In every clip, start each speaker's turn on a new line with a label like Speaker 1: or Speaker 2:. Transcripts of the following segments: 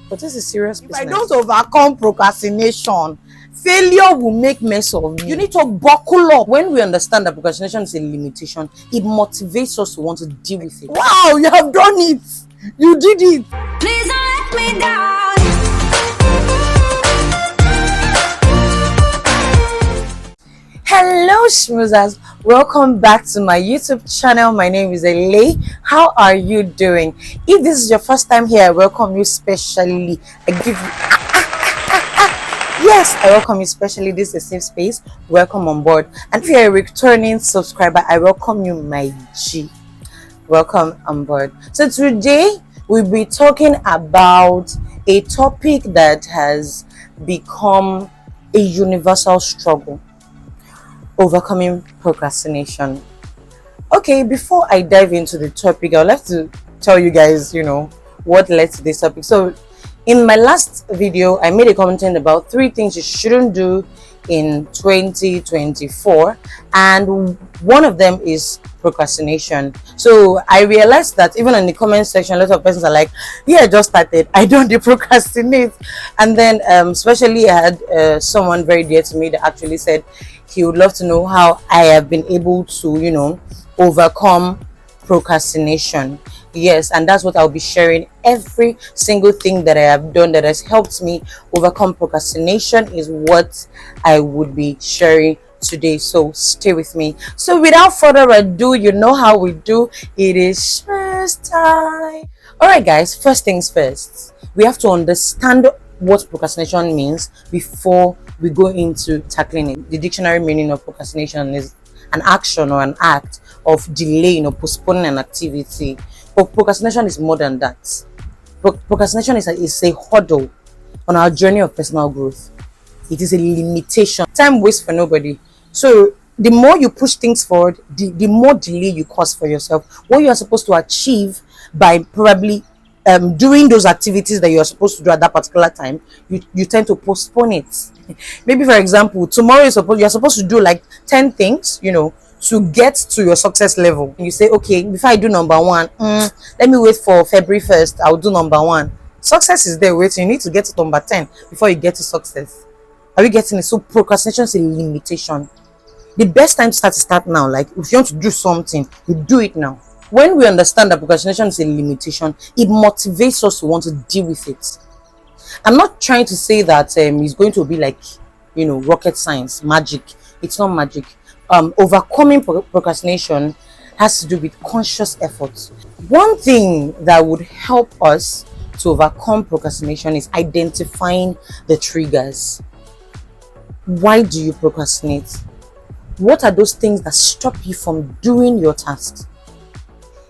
Speaker 1: But this is serious business.
Speaker 2: If I don't overcome procrastination, failure will make mess of me. You need to buckle up.
Speaker 1: When we understand that procrastination is a limitation, it motivates us to want to deal with it.
Speaker 2: Wow, you have done it. You did it.
Speaker 3: Please don't let me down.
Speaker 1: Hello schmoozers, welcome back to my YouTube channel. My name is Ele. How are you doing? If this is your first time here, I welcome you specially. I give you yes, I welcome you specially. This is a safe space. Welcome on board. And if you're a returning subscriber, I welcome you, my G. Welcome on board. So today we'll be talking about a topic that has become a universal struggle: overcoming procrastination. Okay, before I dive into the topic, I would like to tell you guys, what led to this topic. So in my last video, I made a content about 3 things you shouldn't do in 2024, and one of them is procrastination. So I realized that even in the comment section, a lot of persons are like, yeah, I just started, I don't procrastinate. And then especially I had someone very dear to me that actually said he would love to know how I have been able to overcome procrastination. Yes, and that's what I'll be sharing. Every single thing that I have done that has helped me overcome procrastination is what I would be sharing today. So stay with me. So without further ado, you know how we do. It is Schmooze time. All right, guys. First things first. We have to understand what procrastination means before we go into tackling it. The dictionary meaning of procrastination is an action or an act of delaying or postponing an activity. But procrastination is more than that. Procrastination is a hurdle on our journey of personal growth. It is a limitation. Time waits for nobody. So the more you push things forward, the more delay you cause for yourself. What you are supposed to achieve by probably doing those activities that you are supposed to do at that particular time, you tend to postpone it. Maybe, for example, tomorrow you're supposed to do like 10 things, to get to your success level. You say, okay, before I do number 1, let me wait for February 1st, I'll do number 1. Success is there waiting. You need to get to number 10 before you get to success. Are you getting it? So procrastination is a limitation. The best time to start now. Like if you want to do something, you do it now. When we understand that procrastination is a limitation, it motivates us to want to deal with it. I'm not trying to say that it's going to be like, rocket science, magic. It's not magic. Overcoming procrastination has to do with conscious efforts. One thing that would help us to overcome procrastination is identifying the triggers. Why do you procrastinate? What are those things that stop you from doing your tasks?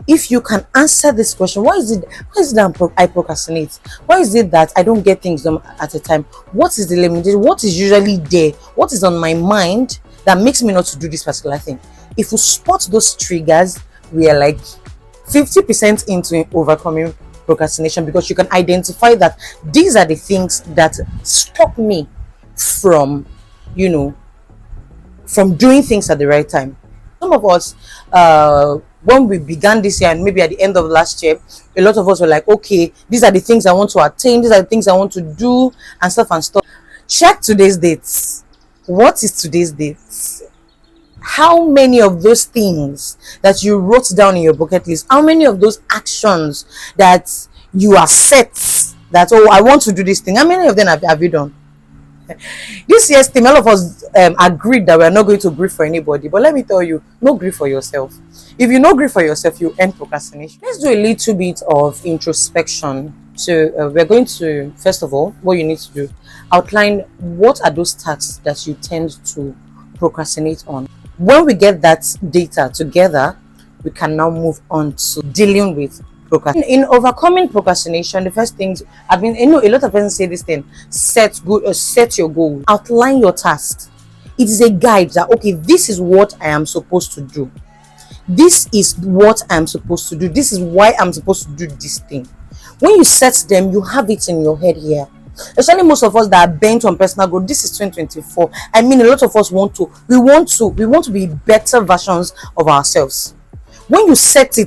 Speaker 1: If you can answer this question, why is it that I procrastinate? Why is it that I don't get things done at a time? What is the limitation? What is usually there? What is on my mind that makes me not to do this particular thing? If you spot those triggers, we are like 50% into overcoming procrastination, because you can identify that these are the things that stop me from doing things at the right time. Some of us, when we began this year and maybe at the end of last year, a lot of us were like, okay, these are the things I want to attain, these are the things I want to do, and stuff. Check today's dates. What is today's date? How many of those things that you wrote down in your bucket list, how many of those actions that you are set that, oh, I want to do this thing, how many of them have you done? This year's theme, all of us agreed that we are not going to grieve for anybody. But let me tell you, no grief for yourself. If you no grief for yourself, you end procrastination. Let's do a little bit of introspection. So we're going to, first of all, what you need to do, outline what are those tasks that you tend to procrastinate on. When we get that data together, we can now move on to dealing with procrastination. In overcoming procrastination, the first things, a lot of persons say this thing: set your goal, outline your tasks. It is a guide that, okay, this is what I am supposed to do. This is what I'm supposed to do. This is why I'm supposed to do this thing. When you set them, you have it in your head here. Especially most of us that are bent on personal growth. This is 2024. A lot of us want to be better versions of ourselves. When you set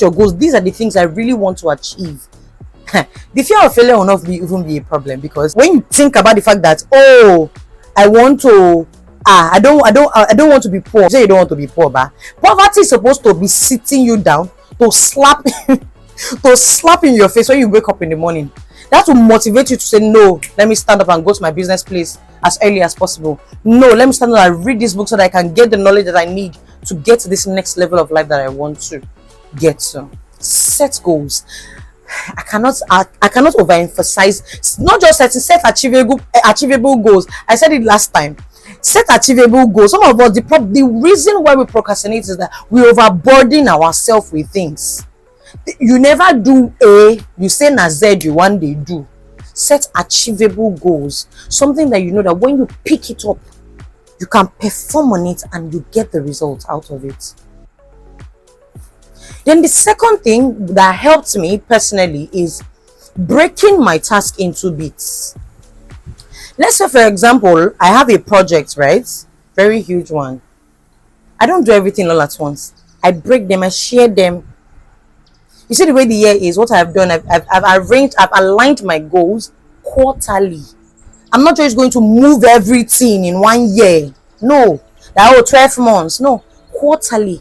Speaker 1: your goals, these are the things I really want to achieve. the fear of failure will not even be a problem, because when you think about the fact that, oh, I want to I don't want to be poor. Say you don't want to be poor, but poverty is supposed to be sitting you down to slap to slap in your face when you wake up in the morning. That will motivate you to say, no, let me stand up and go to my business place as early as possible. No, let me stand up and read this book so that I can get the knowledge that I need to get to this next level of life that I want to get to. Set goals. I cannot overemphasize. Not just set achievable goals. I said it last time. Set achievable goals. Some of us, the reason why we procrastinate is that we overburden ourselves with things. You never do A, you say na Z you one day do. Set achievable goals. Something that you know that when you pick it up, you can perform on it and you get the result out of it. Then the second thing that helped me personally is breaking my task into bits. Let's say, for example, I have a project, right? Very huge one. I don't do everything all at once. I break them, I share them. You see the way the year is, what I've done, I've aligned my goals quarterly. I'm not just going to move everything in 1 year. No, 12 months. No, quarterly.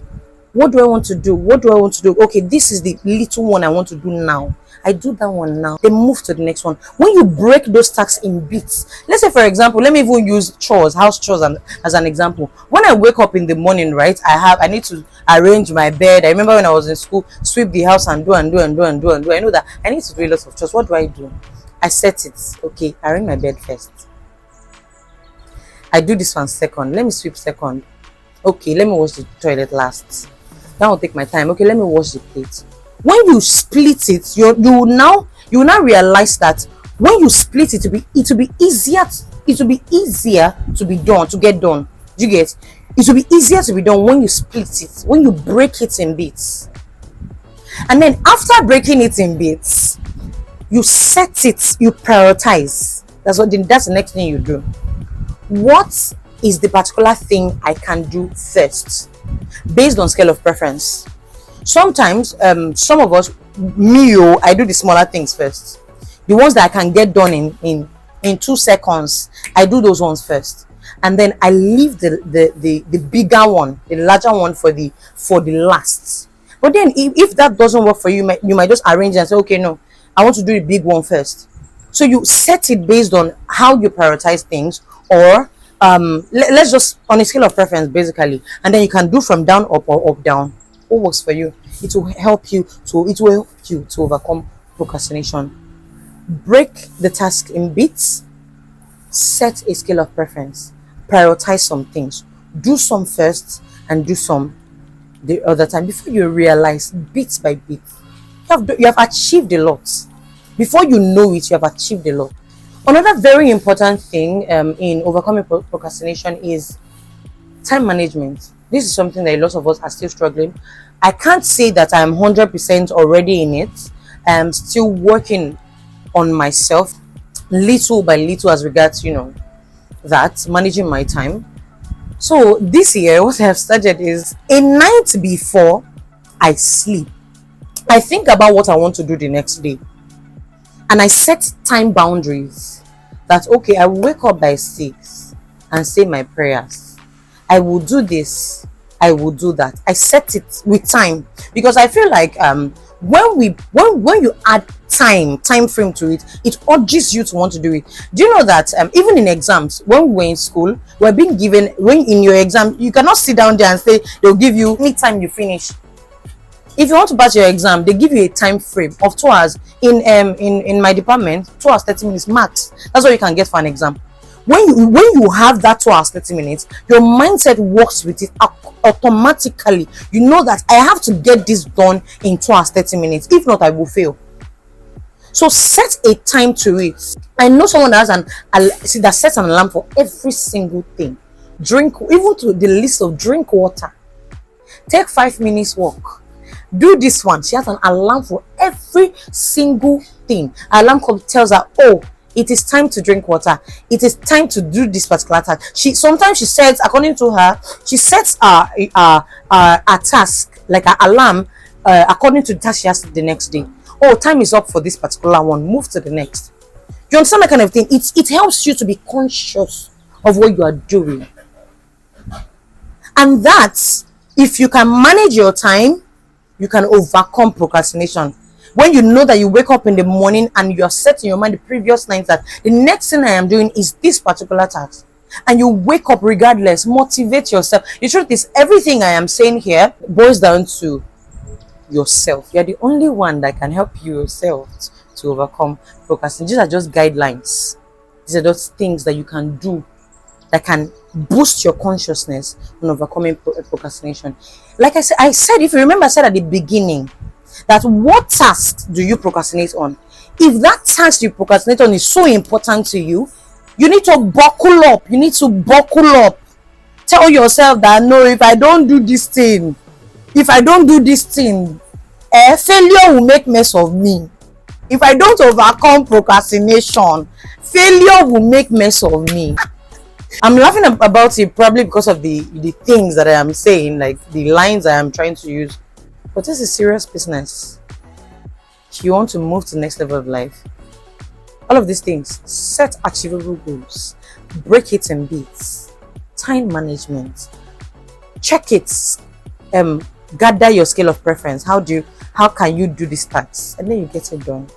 Speaker 1: What do I want to do? What do I want to do? Okay, this is the little one I want to do now. I do that one now. Then move to the next one. When you break those tasks in bits, let's say, for example, let me even use chores, house chores as an example. When I wake up in the morning, right, I need to arrange my bed. I remember when I was in school, sweep the house and do. I know that I need to do a lot of chores. What do? I set it. Okay, I arrange my bed first. I do this one second. Let me sweep second. Okay, let me wash the toilet last. That will take my time. Okay, let me wash the plate. When you split it, you will now realize that when you split it, it will be easier to be done, to get done. Do you get? It will be easier to be done when you split it, when you break it in bits. And then after breaking it in bits, you set it, you prioritize. That's the next thing you do. What is the particular thing I can do first, based on scale of preference? Sometimes some of us, I do the smaller things first, the ones that I can get done in 2 seconds. I do those ones first, and then I leave the bigger one, the larger one for the last. But then if that doesn't work for you, you might just arrange and say, okay, no, I want to do the big one first. So you set it based on how you prioritize things, or let's just on a scale of preference basically, and then you can do from down up or up down. What works for you? It will help you to overcome procrastination. Break the task in bits. Set a scale of preference. Prioritize some things. Do some first and do some the other time. Before you realize, bit by bit, you have achieved a lot. Before you know it, you have achieved a lot. Another very important thing in overcoming procrastination is time management. This is something that a lot of us are still struggling. I can't say that I'm 100% already in it. I'm still working on myself little by little as regards, that managing my time. So this year, what I have started is a night before I sleep, I think about what I want to do the next day. And I set time boundaries that, okay, I will wake up by 6 and say my prayers. I will do this. I will do that. I set it with time, because I feel like when you add time frame to it, it urges you to want to do it. Do you know that even in exams, when we were in school, we're being given, when in your exam, you cannot sit down there and say they'll give you any time you finish. If you want to pass your exam, they give you a time frame of 2 hours. In my department, 2 hours 30 minutes max. That's what you can get for an exam. When you have that 2 hours 30 minutes, your mindset works with it automatically. You know that I have to get this done in 2 hours 30 minutes. If not, I will fail. So set a time to it. I know someone that that sets an alarm for every single thing. Drink, even to the list of drink water. Take 5 minutes walk. Do this one. She has an alarm for every single thing. Her alarm tells her, oh, it is time to drink water. It is time to do this particular task. Sometimes she sets, according to her, she sets a task, like an alarm, according to the task she has the next day. oh, time is up for this particular one, move to the next. You understand that kind of thing? It helps you to be conscious of what you are doing. And that, if you can manage your time, you can overcome procrastination. When you know that you wake up in the morning and you are set in your mind the previous night that the next thing I am doing is this particular task, and you wake up regardless, motivate yourself. The truth is, everything I am saying here boils down to yourself. You're the only one that can help you yourself to overcome procrastination. These are just guidelines. These are just things that you can do that can boost your consciousness on overcoming procrastination. Like I said, if you remember, I said at the beginning that what tasks do you procrastinate on? If that task you procrastinate on is so important to you, you need to buckle up. You need to buckle up. Tell yourself that, no, if I don't do this thing, failure will make mess of me. If I don't overcome procrastination, failure will make mess of me. I'm laughing about it probably because of the things that I am saying, like the lines I am trying to use. But this is serious business. If you want to move to the next level of life, all of these things, set achievable goals, break it in bits, time management, check it, gather your scale of preference. How can you do these tasks? And then you get it done.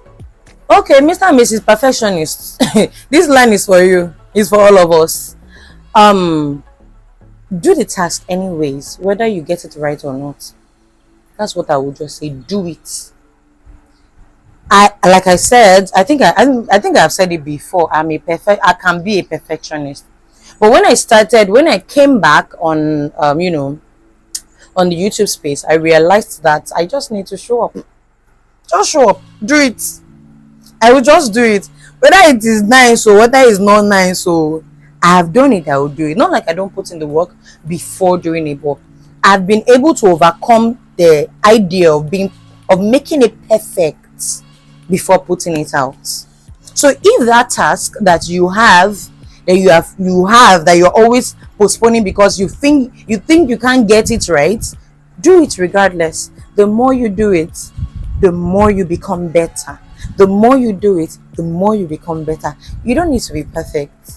Speaker 1: Okay, Mr. and Mrs. Perfectionist, this line is for you. It's for all of us. Do the task anyways, whether you get it right or not. That's what I would just say. Do it. Like I said, I think I've said it before. I can be a perfectionist. But when I came back on on the YouTube space, I realized that I just need to show up. Just show up. Do it. I will just do it. Whether it is nice or whether it's not nice, or I have done it, I will do it. Not like I don't put in the work before doing it, but I've been able to overcome the idea of making it perfect before putting it out. So if that task that you have that you're always postponing because you think you can't get it right, do it regardless. The more you do it, the more you become better. The more you do it, the more you become better. You don't need to be perfect.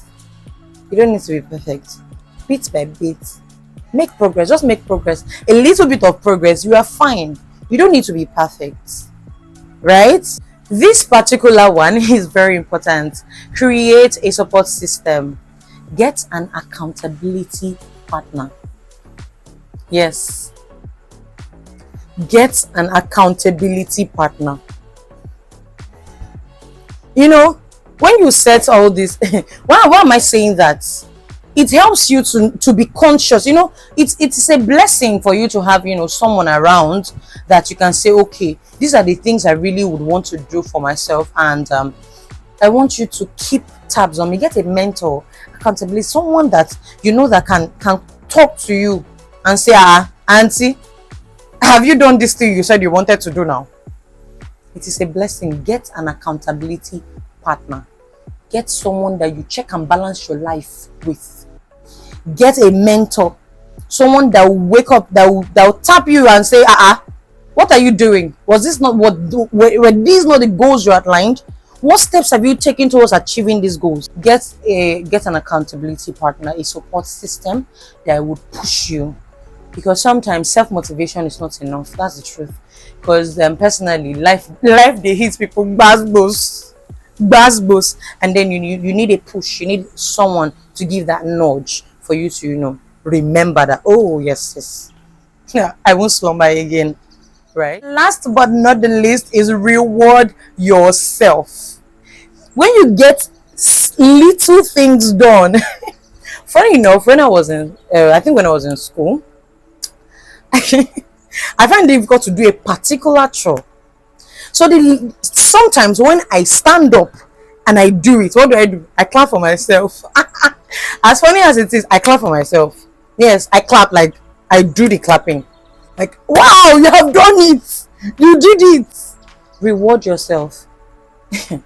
Speaker 1: Bit by bit. Make progress. Just make progress. A little bit of progress. You are fine. You don't need to be perfect. Right? This particular one is very important. Create a support system. Get an accountability partner. Yes. Get an accountability partner. When you set all this, why am I saying that? It helps you to be conscious. It's a blessing for you to have someone around that you can say, okay, these are the things I really would want to do for myself, and I want you to keep tabs on me. Get a mentor, accountability, someone that that can talk to you and say, auntie, have you done this thing you said you wanted to do now? It is a blessing. Get an accountability partner. Get someone that you check and balance your life with. Get a mentor, someone that will wake up, that will tap you and say, what are you doing? Was this not were these not the goals you outlined? What steps have you taken towards achieving these goals? Get an accountability partner, a support system that will push you, because sometimes self-motivation is not enough. That's the truth. Because personally, life they hit people basbos, and then you need a push. You need someone to give that nudge for you to remember that, oh yes, yeah, I won't slumber again. Right? Last but not the least is reward yourself. When you get little things done. Funny enough, when I was in school, I find it difficult to do a particular chore. So sometimes when I stand up and I do it, what do? I clap for myself. As funny as it is, I clap for myself. Yes, I clap, like I do the clapping. Like, wow, you have done it. You did it. Reward yourself. Some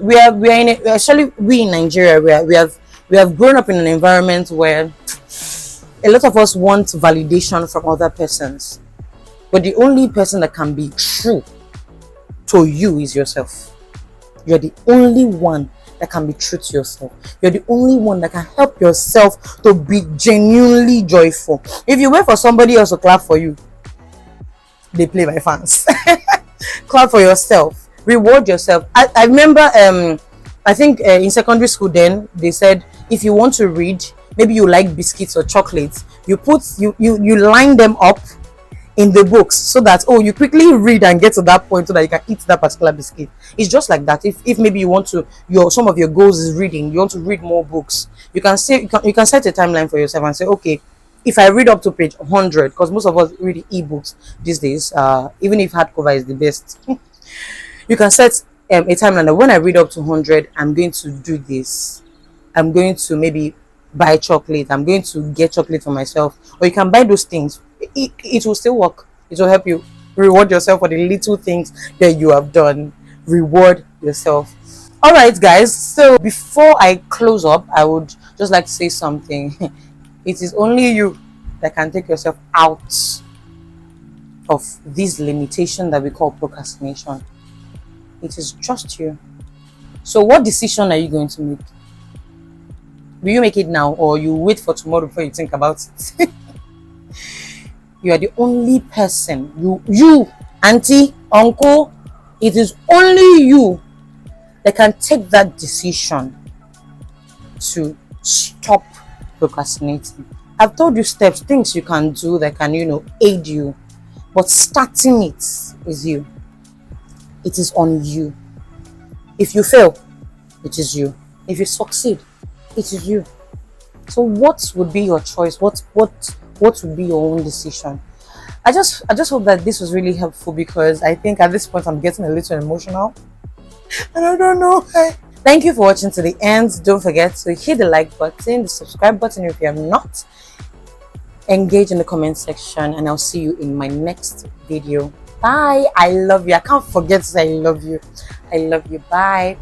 Speaker 1: we in Nigeria, we have grown up in an environment where a lot of us want validation from other persons. But the only person that can be true to you is yourself. You're the only one that can be true to yourself. You're the only one that can help yourself to be genuinely joyful. If you wait for somebody else to clap for you, they play by fans. Clap for yourself. Reward yourself. I remember, I think in secondary school then, they said, if you want to read, maybe you like biscuits or chocolates, you line them up in the books so that you quickly read and get to that point so that you can eat that particular biscuit. It's just like that. If maybe you want to, some of your goals is reading, you want to read more books, you can set a timeline for yourself and say, okay, if I read up to page 100, because most of us read ebooks these days, even if hardcover is the best, you can set a timeline that when I read up to 100, I'm going to do this. I'm going to maybe buy chocolate. I'm going to get chocolate for myself. Or you can buy those things. It will still work. It will help you reward yourself for the little things that you have done. Reward yourself. All right, guys. So before I close up, I would just like to say something. It is only you that can take yourself out of this limitation that we call procrastination. It is just you. So what decision are you going to make? Will you make it now, or you wait for tomorrow before you think about it? You are the only person, you auntie, uncle, it is only you that can take that decision to stop procrastinating. I've told you steps, things you can do that can, aid you, but starting it is you. It is on you. If you fail, it is you. If you succeed, it is you. So what would be your choice? What would be your own decision? I just hope that this was really helpful, because I think at this point I'm getting a little emotional and I don't know. Thank you for watching to the end. Don't forget to hit the like button, the subscribe button if you have not. Engage in the comment section, and I'll see you in my next video. Bye. I love you. I can't forget to say I love you. I love you. Bye.